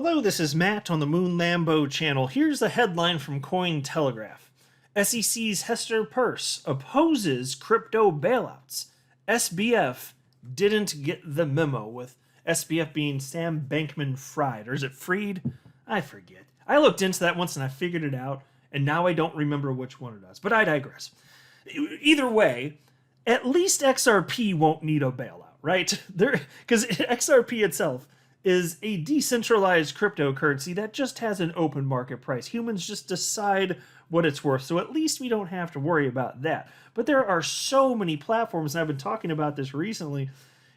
Hello, this is Matt on the Moon Lambo channel. Here's a headline from Cointelegraph. SEC's Hester Peirce opposes crypto bailouts. SBF didn't get the memo, with SBF being Sam Bankman-Fried. Or is it Freed? I forget. I looked into that once and I figured it out, and now I don't remember which one it is. But I digress. Either way, at least XRP won't need a bailout, right? Because XRP itself is a decentralized cryptocurrency that just has an open market price. Humans just decide what it's worth, so at least we don't have to worry about that. But there are so many platforms, and I've been talking about this recently.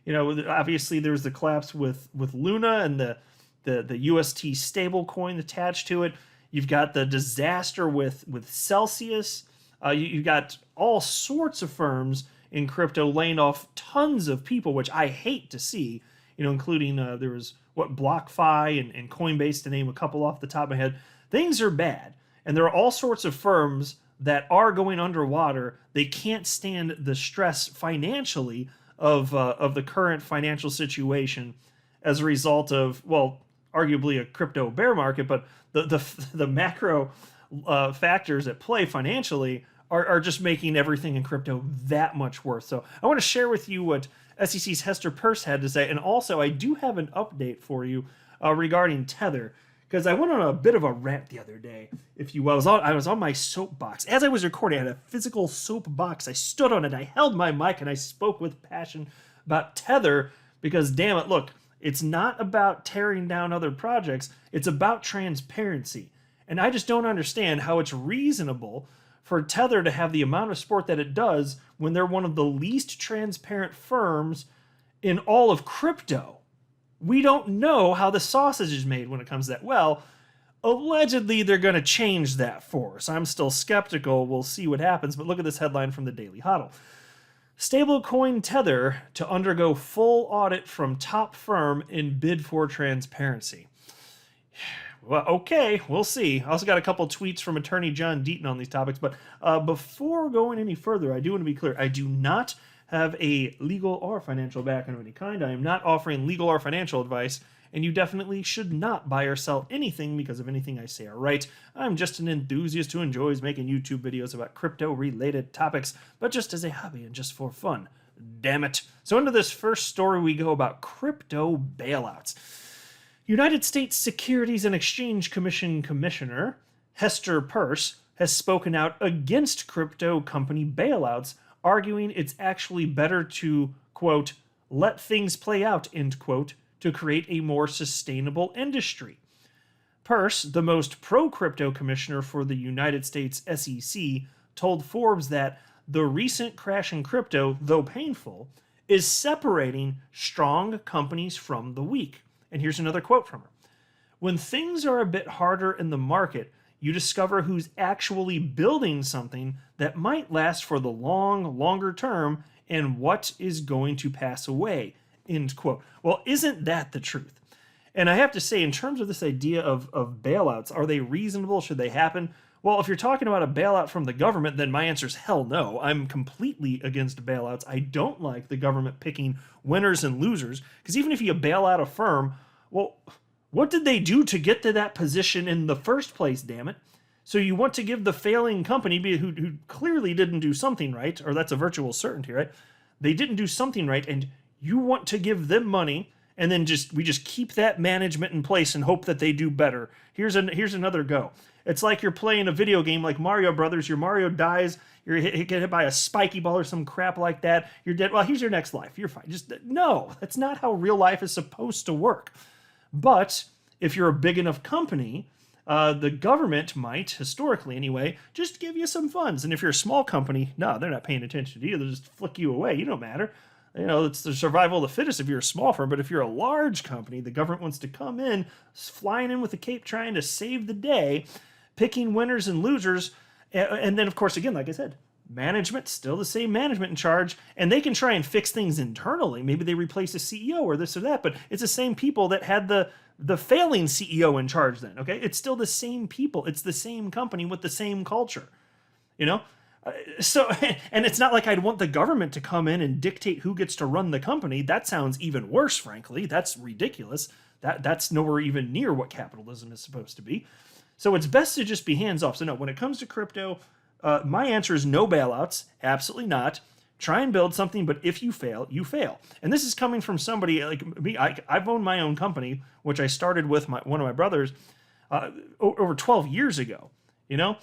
You know, obviously there's the collapse with Luna and the UST stablecoin attached to it. You've got the disaster with Celsius. You've got all sorts of firms in crypto laying off tons of people, which I hate to see. You know, including there was BlockFi and Coinbase, to name a couple off the top of my head. Things are bad, and there are all sorts of firms that are going underwater. They can't stand the stress financially of the current financial situation as a result of, well, arguably a crypto bear market, but the macro factors at play financially are just making everything in crypto that much worse. So I want to share with you what SEC's Hester Peirce had to say, and also I do have an update for you regarding Tether, because I went on a bit of a rant the other day, if you will. I was on my soapbox. As I was recording, I had a physical soapbox. I stood on it, I held my mic, and I spoke with passion about Tether, because damn it, look, it's not about tearing down other projects, it's about transparency. And I just don't understand how it's reasonable for Tether to have the amount of support that it does when they're one of the least transparent firms in all of crypto. We don't know how the sausage is made when it comes to that. Well, allegedly they're going to change that for us. I'm still skeptical. We'll see what happens. But look at this headline from the Daily Huddle. Stablecoin Tether to undergo full audit from top firm in bid for transparency. Well, okay, we'll see. I also got a couple tweets from attorney John Deaton on these topics, but before going any further, I do want to be clear. I do not have a legal or financial background of any kind. I am not offering legal or financial advice, and you definitely should not buy or sell anything because of anything I say or write. I'm just an enthusiast who enjoys making YouTube videos about crypto-related topics, but just as a hobby and just for fun. Damn it. So into this first story we go about crypto bailouts. United States Securities and Exchange Commission Commissioner Hester Peirce has spoken out against crypto company bailouts, arguing it's actually better to, quote, let things play out, end quote, to create a more sustainable industry. Peirce, the most pro-crypto commissioner for the United States SEC, told Forbes that the recent crash in crypto, though painful, is separating strong companies from the weak. And here's another quote from her. When things are a bit harder in the market, you discover who's actually building something that might last for the longer term and what is going to pass away, end quote. Well, isn't that the truth? And I have to say, in terms of this idea of bailouts, are they reasonable? Should they happen? Well, if you're talking about a bailout from the government, then my answer is hell no. I'm completely against bailouts. I don't like the government picking winners and losers, because even if you bail out a firm, well, what did they do to get to that position in the first place, damn it? So you want to give the failing company who clearly didn't do something right, or that's a virtual certainty, right? They didn't do something right, and you want to give them money, and then we just keep that management in place and hope that they do better. Here's another go. It's like you're playing a video game like Mario Brothers. Your Mario dies. You're get hit by a spiky ball or some crap like that. You're dead. Well, here's your next life. You're fine. No, that's not how real life is supposed to work. But if you're a big enough company, the government might, historically anyway, just give you some funds. And if you're a small company, no, they're not paying attention to you. They'll just flick you away. You don't matter. You know, it's the survival of the fittest if you're a small firm. But if you're a large company, the government wants to come in, flying in with a cape, trying to save the day, picking winners and losers. And then, of course, again, like I said, management, still the same management in charge. And they can try and fix things internally. Maybe they replace a CEO or this or that. But it's the same people that had the failing CEO in charge then, okay? It's still the same people. It's the same company with the same culture, you know? So, and it's not like I'd want the government to come in and dictate who gets to run the company. That sounds even worse, frankly. That's ridiculous. That's nowhere even near what capitalism is supposed to be. So it's best to just be hands off. So no, when it comes to crypto, my answer is no bailouts. Absolutely not. Try and build something, but if you fail, you fail. And this is coming from somebody like me. I've owned my own company, which I started with one of my brothers over 12 years ago. You know,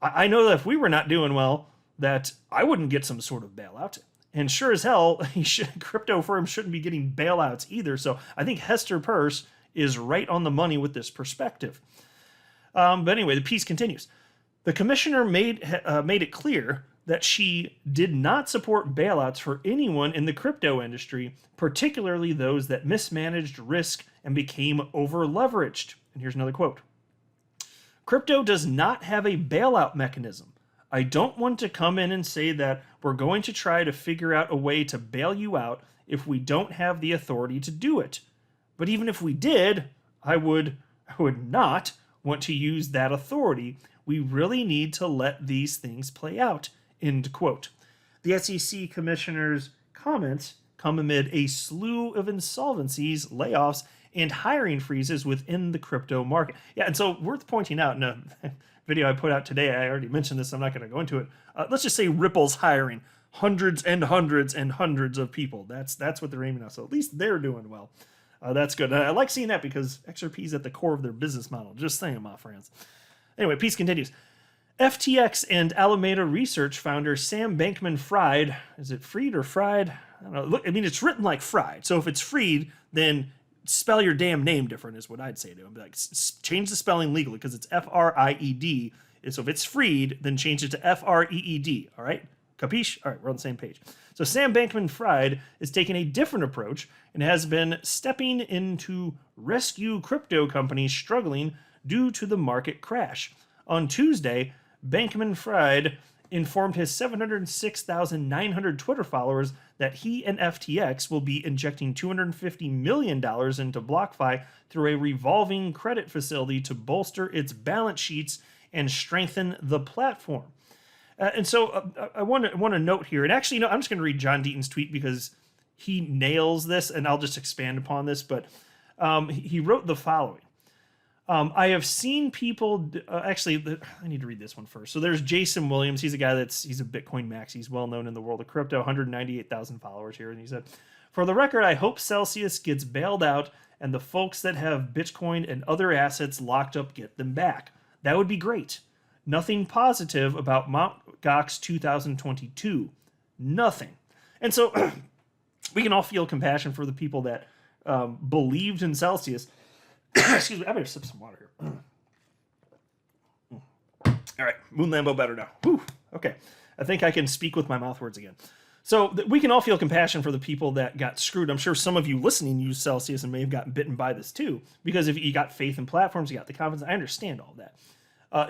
I know that if we were not doing well, that I wouldn't get some sort of bailout. And sure as hell, crypto firms shouldn't be getting bailouts either. So I think Hester Peirce is right on the money with this perspective. But anyway, the piece continues. The commissioner made it clear that she did not support bailouts for anyone in the crypto industry, particularly those that mismanaged risk and became over-leveraged. And here's another quote. Crypto does not have a bailout mechanism. I don't want to come in and say that we're going to try to figure out a way to bail you out if we don't have the authority to do it. But even if we did, I would not want to use that authority. We really need to let these things play out. End quote. The SEC commissioner's comments come amid a slew of insolvencies, layoffs, and hiring freezes within the crypto market. Yeah, and so worth pointing out in a video I put out today, I already mentioned this, I'm not going to go into it. Let's just say Ripple's hiring hundreds and hundreds and hundreds of people. That's what they're aiming at. So at least they're doing well. That's good. I like seeing that because XRP is at the core of their business model. Just saying, my friends. Anyway, piece continues. FTX and Alameda Research founder Sam Bankman-Fried, is it Fried or Fried? I don't know. Look, I mean, it's written like Fried. So if it's Fried, then spell your damn name different is what I'd say to him. Like, change the spelling legally because it's F-R-I-E-D. So if it's Fried, then change it to F-R-E-E-D. All right? Capiche? All right, we're on the same page. So Sam Bankman-Fried is taking a different approach and has been stepping in to rescue crypto companies struggling due to the market crash. On Tuesday, Bankman-Fried informed his 706,900 Twitter followers that he and FTX will be injecting $250 million into BlockFi through a revolving credit facility to bolster its balance sheets and strengthen the platform. And so I want to note here, and actually, I'm just going to read John Deaton's tweet because he nails this, and I'll just expand upon this, but he wrote the following. I have seen people, I need to read this one first. So there's Jason Williams. He's a guy he's a Bitcoin max. He's well known in the world of crypto, 198,000 followers here. And he said, for the record, I hope Celsius gets bailed out and the folks that have Bitcoin and other assets locked up get them back. That would be great. Nothing positive about Mt. Gox 2022. Nothing. And so we can all feel compassion for the people that believed in Celsius. Excuse me, I better sip some water here. All right, Moon Lambo better now. Whew, okay, I think I can speak with my mouth words again. So we can all feel compassion for the people that got screwed. I'm sure some of you listening use Celsius and may have gotten bitten by this too, because if you got faith in platforms, you got the confidence. I understand all that.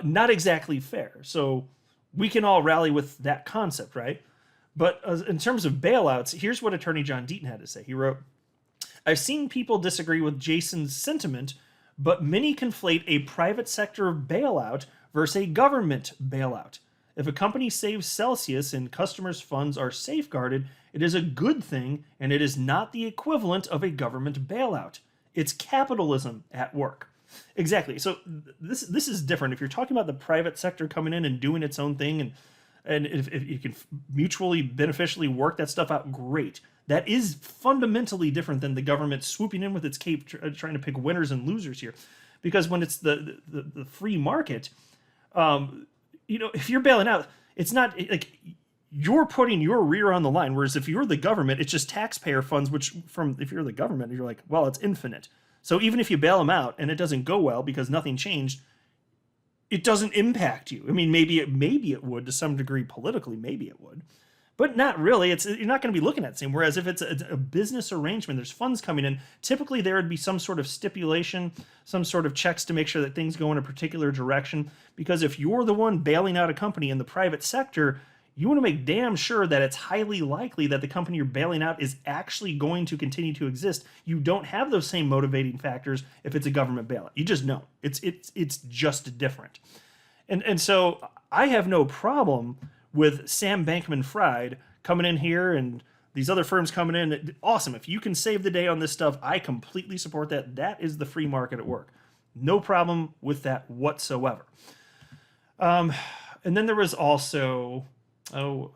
Not exactly fair. So we can all rally with that concept, right? But in terms of bailouts, here's what Attorney John Deaton had to say. He wrote, I've seen people disagree with Jason's sentiment, but many conflate a private sector bailout versus a government bailout. If a company saves Celsius and customers' funds are safeguarded, it is a good thing, and it is not the equivalent of a government bailout. It's capitalism at work. Exactly. So this is different. If you're talking about the private sector coming in and doing its own thing, and if you can mutually beneficially work that stuff out, great. That is fundamentally different than the government swooping in with its cape trying to pick winners and losers here. Because when it's the free market, if you're bailing out, it's not like you're putting your rear on the line. Whereas if you're the government, it's just taxpayer funds, if you're the government, you're like, well, it's infinite. So even if you bail them out and it doesn't go well because nothing changed, it doesn't impact you. I mean, maybe it would to some degree politically, maybe it would. But not really. You're not going to be looking at the same. Whereas if it's a business arrangement, there's funds coming in, typically there would be some sort of stipulation, some sort of checks to make sure that things go in a particular direction. Because if you're the one bailing out a company in the private sector, you want to make damn sure that it's highly likely that the company you're bailing out is actually going to continue to exist. You don't have those same motivating factors if it's a government bailout. You just don't. It's just different. And so I have no problem with Sam Bankman-Fried coming in here and these other firms coming in, awesome. If you can save the day on this stuff, I completely support that. That is the free market at work. No problem with that whatsoever. And then there was also, oh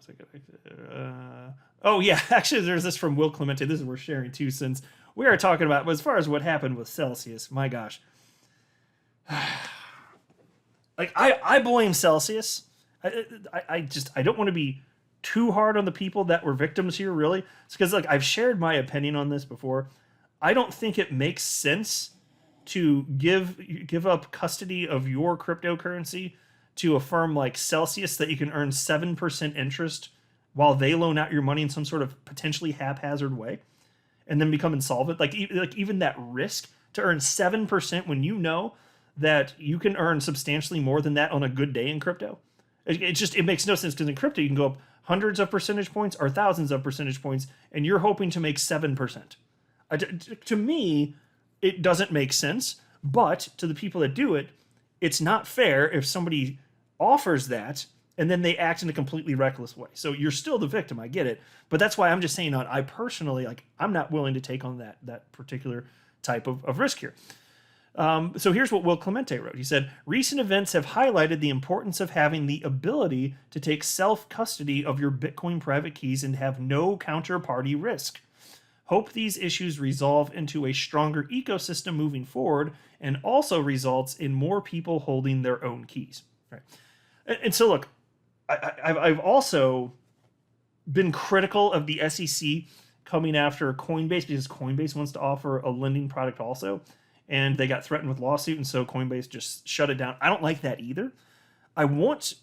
yeah, actually there's this from Will Clemente. This is worth sharing too, since we are talking about, as far as what happened with Celsius, my gosh. Like, I blame Celsius. I don't want to be too hard on the people that were victims here, really. It's because, like, I've shared my opinion on this before. I don't think it makes sense to give up custody of your cryptocurrency to a firm like Celsius that you can earn 7% interest while they loan out your money in some sort of potentially haphazard way and then become insolvent. Like even that risk to earn 7% when you know that you can earn substantially more than that on a good day in crypto. It makes no sense, because in crypto you can go up hundreds of percentage points or thousands of percentage points, and you're hoping to make 7%. To me, it doesn't make sense, but to the people that do it, it's not fair if somebody offers that and then they act in a completely reckless way. So you're still the victim, I get it, but that's why I'm just saying, I personally, like, I'm not willing to take on that particular type of risk here. So here's what Will Clemente wrote. He said, recent events have highlighted the importance of having the ability to take self-custody of your Bitcoin private keys and have no counterparty risk. Hope these issues resolve into a stronger ecosystem moving forward and also results in more people holding their own keys. Right. And so, look, I've also been critical of the SEC coming after Coinbase, because Coinbase wants to offer a lending product also, and they got threatened with lawsuit, and so Coinbase just shut it down. I don't like that either. I want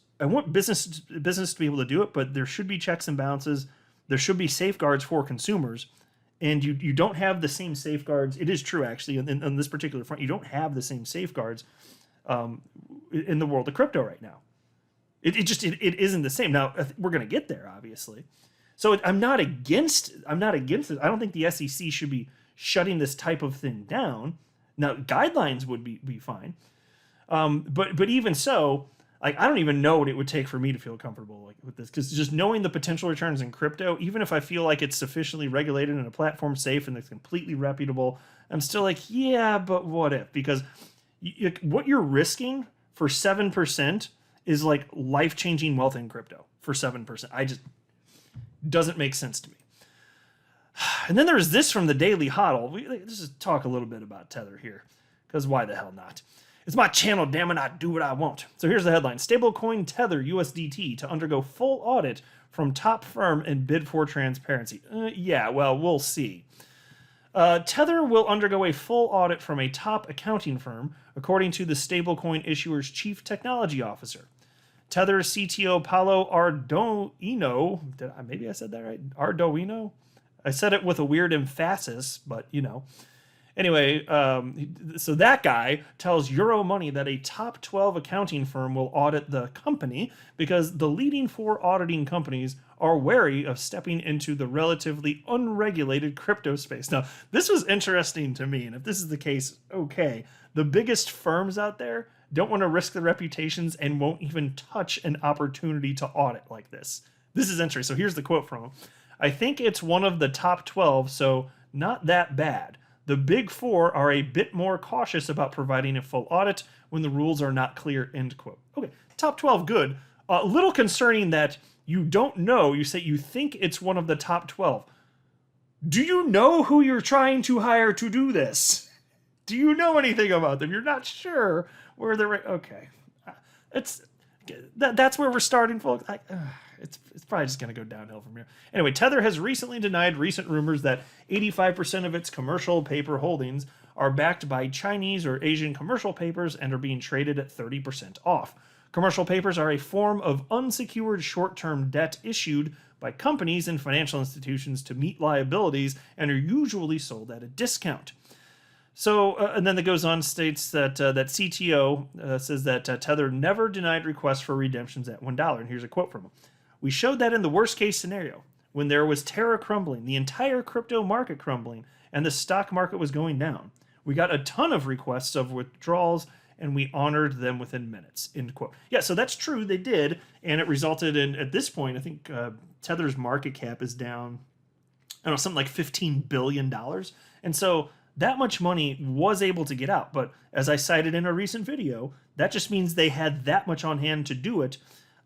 business to be able to do it, but there should be checks and balances. There should be safeguards for consumers, and you don't have the same safeguards. It is true, actually, on this particular front, you don't have the same safeguards in the world of crypto right now. It isn't the same. Now, we're going to get there, obviously. So I'm not against it. I don't think the SEC should be shutting this type of thing down. Now, guidelines would be fine. But even so, like, I don't even know what it would take for me to feel comfortable, like, with this, because just knowing the potential returns in crypto, even if I feel like it's sufficiently regulated and a platform safe and it's completely reputable, I'm still like, yeah, but what if? Because what you're risking for 7% is like life-changing wealth in crypto for 7%. Doesn't make sense to me. And then there's this from the Daily Hodl. Let's just talk a little bit about Tether here, because why the hell not? It's my channel, damn it, I do what I want. So here's the headline. Stablecoin Tether USDT to undergo full audit from top firm and bid for transparency. Yeah, well, we'll see. Tether will undergo a full audit from a top accounting firm, according to the stablecoin issuer's chief technology officer. Tether CTO Paulo Ardoino, maybe I said that right? Ardoino? I said it with a weird emphasis, but you know. Anyway, so that guy tells Euromoney that a top 12 accounting firm will audit the company because the leading 4 auditing companies are wary of stepping into the relatively unregulated crypto space. Now, this was interesting to me, and if this is the case, okay. The biggest firms out there don't want to risk their reputations and won't even touch an opportunity to audit like this. This is interesting. So here's the quote from him. I think it's one of the top 12, so not that bad. The big 4 are a bit more cautious about providing a full audit when the rules are not clear, end quote. Okay, top 12, good. A little concerning that you don't know, you say you think it's one of the top 12. Do you know who you're trying to hire to do this? Do you know anything about them? You're not sure where they're... Okay. That's where we're starting, folks. It's probably just going to go downhill from here. Anyway, Tether has recently denied recent rumors that 85% of its commercial paper holdings are backed by Chinese or Asian commercial papers and are being traded at 30% off. Commercial papers are a form of unsecured short-term debt issued by companies and financial institutions to meet liabilities and are usually sold at a discount. So, and then it goes on, states that CTO says that Tether never denied requests for redemptions at $1. And here's a quote from him. We showed that in the worst case scenario, when there was Terra crumbling, the entire crypto market crumbling, and the stock market was going down. We got a ton of requests of withdrawals, and we honored them within minutes, end quote. Yeah, so that's true, they did, and it resulted in, at this point, I think Tether's market cap is down don't know, something like $15 billion. And so that much money was able to get out. But as I cited in a recent video, that just means they had that much on hand to do it.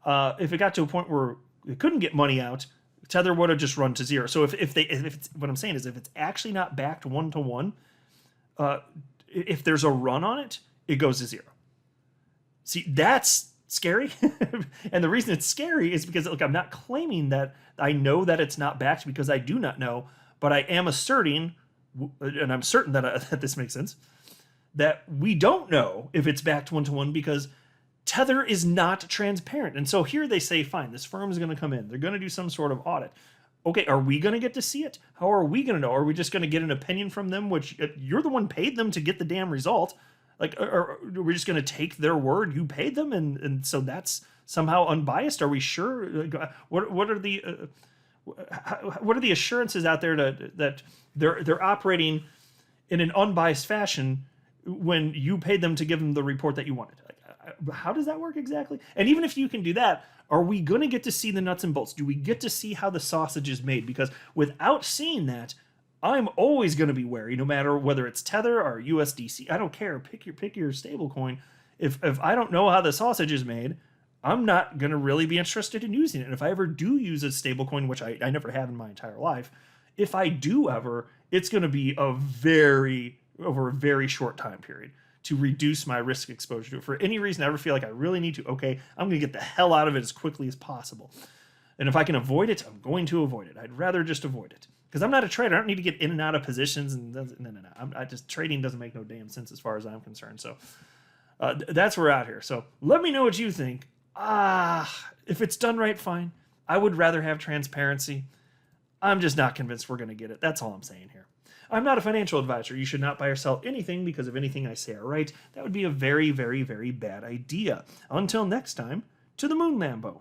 If it got to a point where they couldn't get money out, Tether would have just run to zero. So if it's, what I'm saying is, if it's actually not backed 1-to-1, if there's a run on it, it goes to zero. See, that's scary. And the reason it's scary is because, look, I'm not claiming that I know that it's not backed, because I do not know, but I am asserting, and I'm certain that, that this makes sense, that we don't know if it's backed 1-to-1 because Tether is not transparent. And so here they say, fine, this firm is going to come in. They're going to do some sort of audit. Okay, are we going to get to see it? How are we going to know? Are we just going to get an opinion from them, which you're the one paid them to get the damn result? Like, are we just going to take their word? You paid them, and so that's somehow unbiased? Are we sure? What are the assurances out there that they're operating in an unbiased fashion when you paid them to give them the report that you wanted? Like, how does that work exactly? And even if you can do that, are we going to get to see the nuts and bolts? Do we get to see how the sausage is made? Because without seeing that, I'm always going to be wary, no matter whether it's Tether or USDC. I don't care. Pick your stable coin. If I don't know how the sausage is made, I'm not going to really be interested in using it. And if I ever do use a stable coin, which I never have in my entire life, if I do ever, it's going to be over a very short time period to reduce my risk exposure to it. For any reason I ever feel like I really need to, okay, I'm going to get the hell out of it as quickly as possible. And if I can avoid it, I'm going to avoid it. I'd rather just avoid it. Because I'm not a trader. I don't need to get in and out of positions. And no. Trading doesn't make no damn sense as far as I'm concerned. So that's where we're out here. So let me know what you think. If it's done right, fine. I would rather have transparency. I'm just not convinced we're going to get it. That's all I'm saying here. I'm not a financial advisor. You should not buy or sell anything because of anything I say or write. That would be a very, very, very bad idea. Until next time, to the moon, Lambo.